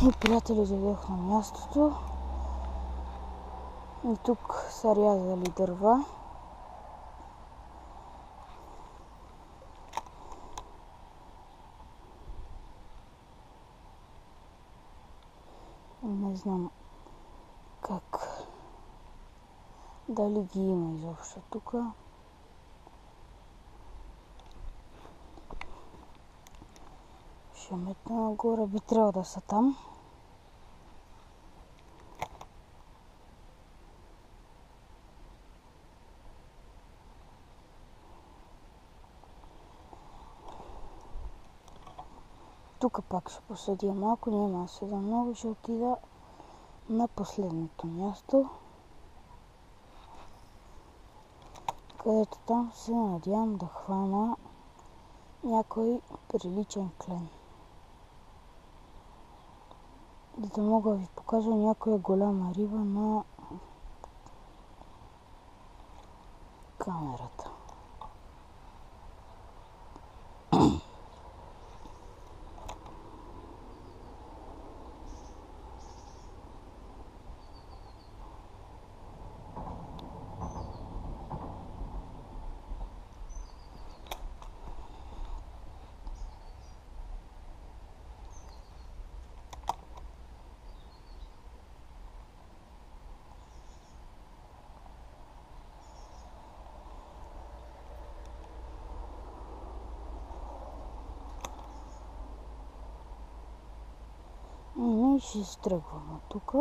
И приятели, дойдох на мястото. И тук са рязали дърва. Не знам как, дали ги има изобщо тук. Ще метна нагоре, би трябвало да са там. Тук пак ще поседя малко, няма да седа много, ще отида на последното място, където там се надявам да хвана някой приличен клен. Да мога да ви покажа някоя голяма риба на камерата. И ще изтръгвам от тук.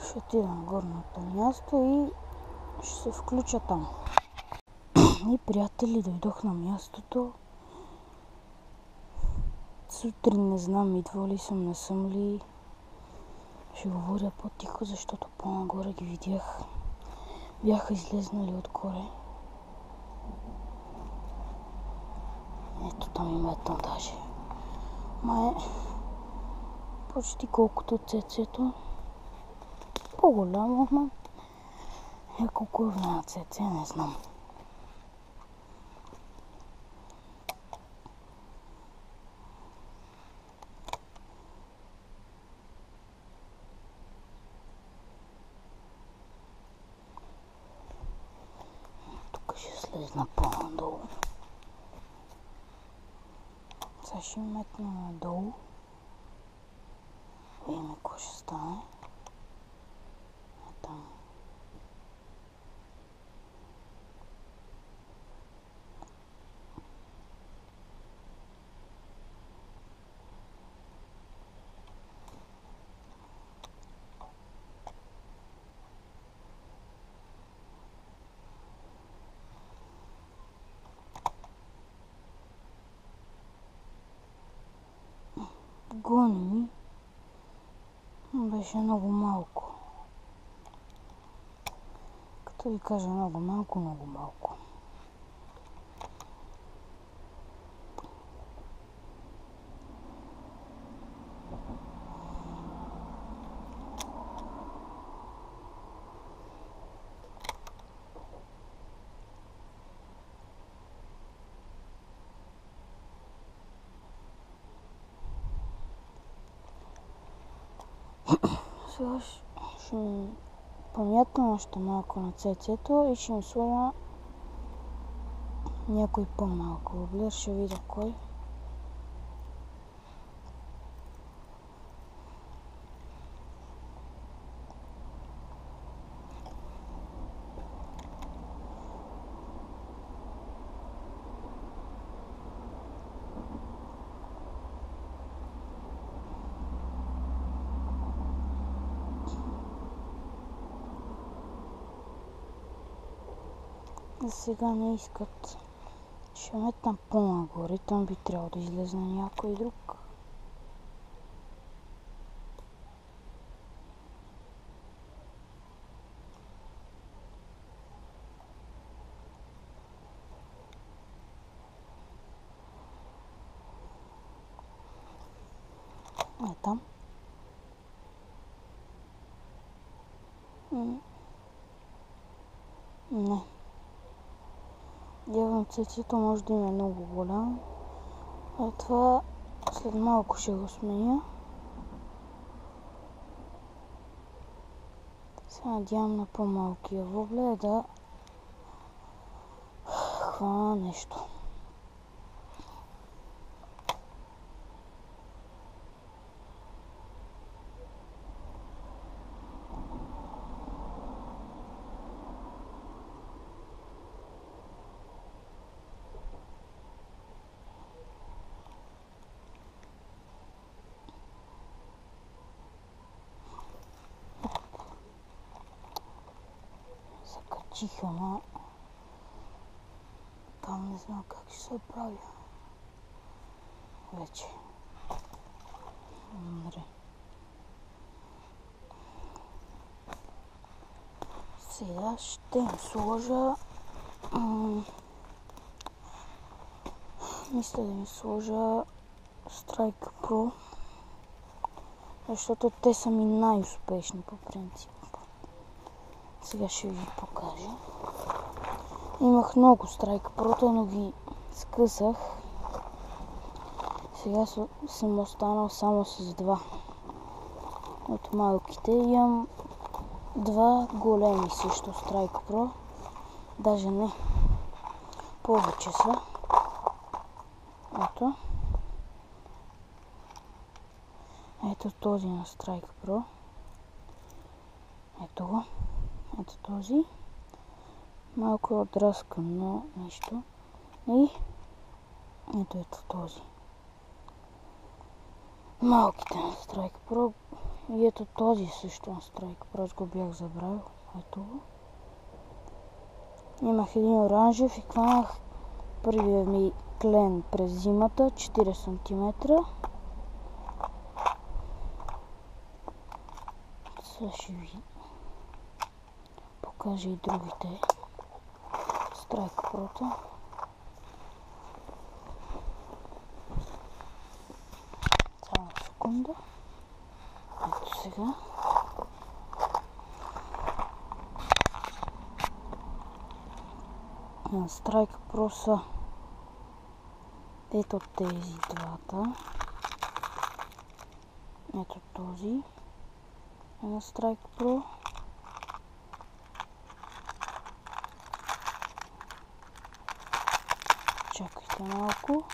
Ще отида на горното място и ще се включа там. И приятели, дойдох на мястото. Сутрин не знам идва ли съм, не съм ли. Ще говоря по-тихо, защото по-нагоре ги видях. Бяха излезнали отгоре. Ето там и метна даже. Май почти колкото цецето. По-голямо, ама колко е на цеце, не знам. Тук ще слезна по-надолу. Сега ще метна надолу. Видим какво ще стане. Там. Гони ми. Беше много малко. Като ви кажа много малко, много малко. Сега ще помятам още малко на цецето и ще им сложа някой по-малко воблер, ще видя кой. За сега не искат. Ще метна по-нагоре, там би трябвало да излезе някой друг. Е там. Не. Явно цецето може да има много голям. А това След малко ще го сменя. Се надявам на по-малкия воблер да хвана нещо. Закачиха, ма там не знам как ще се прави. Вече. Добре. Сега ще им сложа... мисля да им сложа Strike Pro, защото те са ми най-успешни по принцип. Сега ще ви покажа. Имах много Strike Pro, но ги скъсах. Сега съм останал само с два от малките. Имам два големи също Strike Pro. Даже не. Повече са. Ето. Ето този на Strike Pro. Ето го. Ето този. Малко е отраскан, но нищо. И ето този. Малките на Strike Pro. И ето този също на Strike Pro. Го бях забравил. Ето го. Имах един оранжев и хванах първия ми клен през зимата. 4 см. Сега ще ви покажа и другите Strike Pro-та. Само секунда. Ето сега. На Strike Pro са ето тези двата. Ето този е на Strike Pro. Чакайте малко.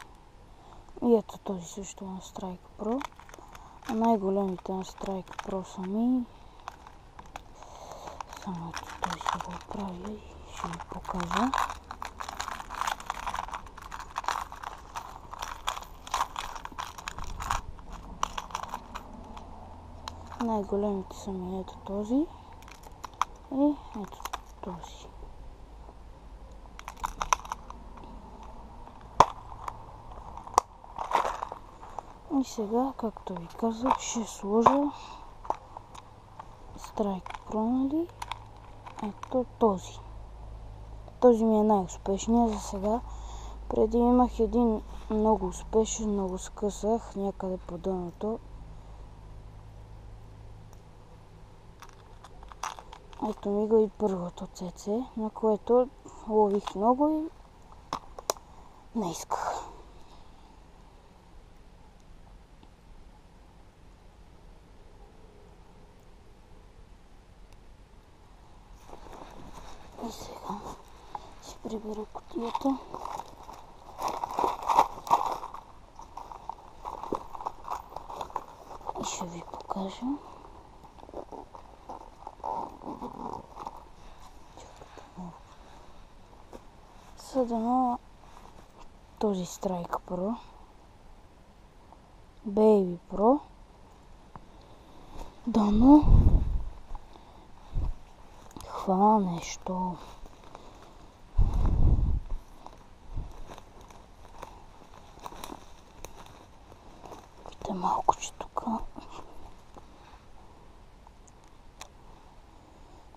И ето този също на Strike Pro. А най-големите на Strike Pro са ми. Само ето този ще го оправя и ще ви покажа. Най-големите са ми ето този и ето този. И сега, както ви казах, ще сложа Strike Pro, нали? Ето този. Този ми е най-успешният за сега. Преди имах един много успешен, но го скъсах някъде по дъното. Ето ми го и първото ЦЦ, на което лових много и не исках. И сега ще прибера кутията. И ще ви покажа. Съдено този Strike Pro, Baby Pro, дано хвана нещо. Вижте малко, че тук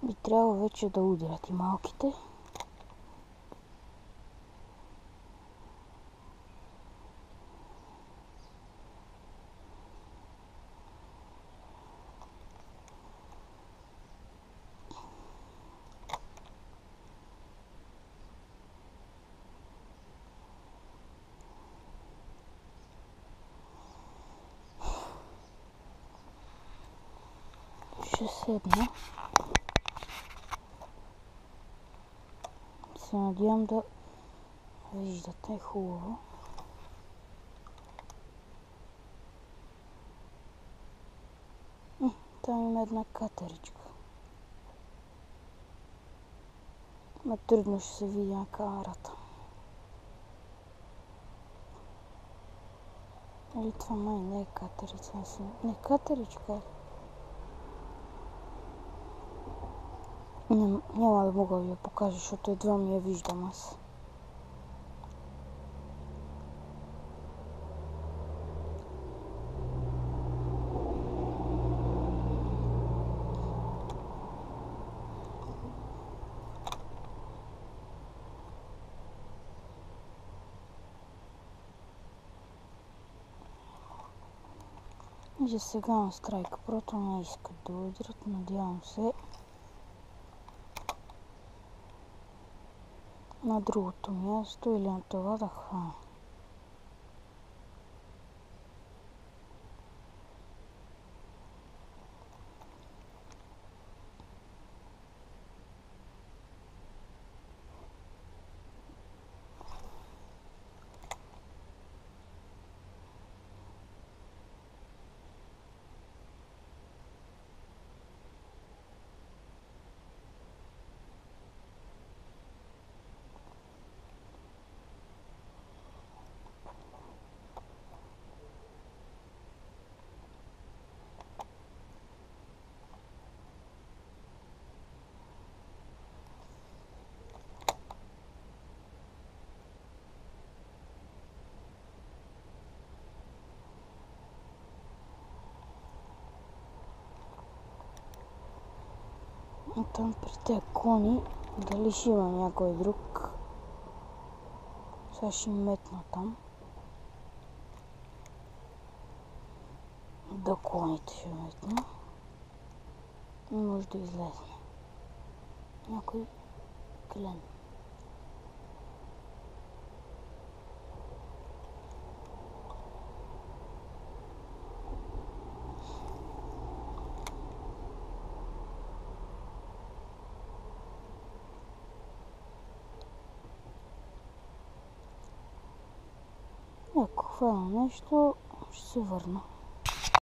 би трябвало вече да удрят и малките. ще седна. Се надявам да виждате хубаво. Там има една катеричка. Ма трудно ще се види на камерата. Или това май не е катерица. Не катеричка. Няма да мога да ви я покажа, защото едва ми я виждам аз. И сега на Страйк Прото не искат да удрят, надявам се. На другото място или на това да хвана. Там при тези кони, дали ще има някой друг. Сега ще метна там. До коните ще метна. И може да излезе някой клен. Ако хвана нещо, ще се върна.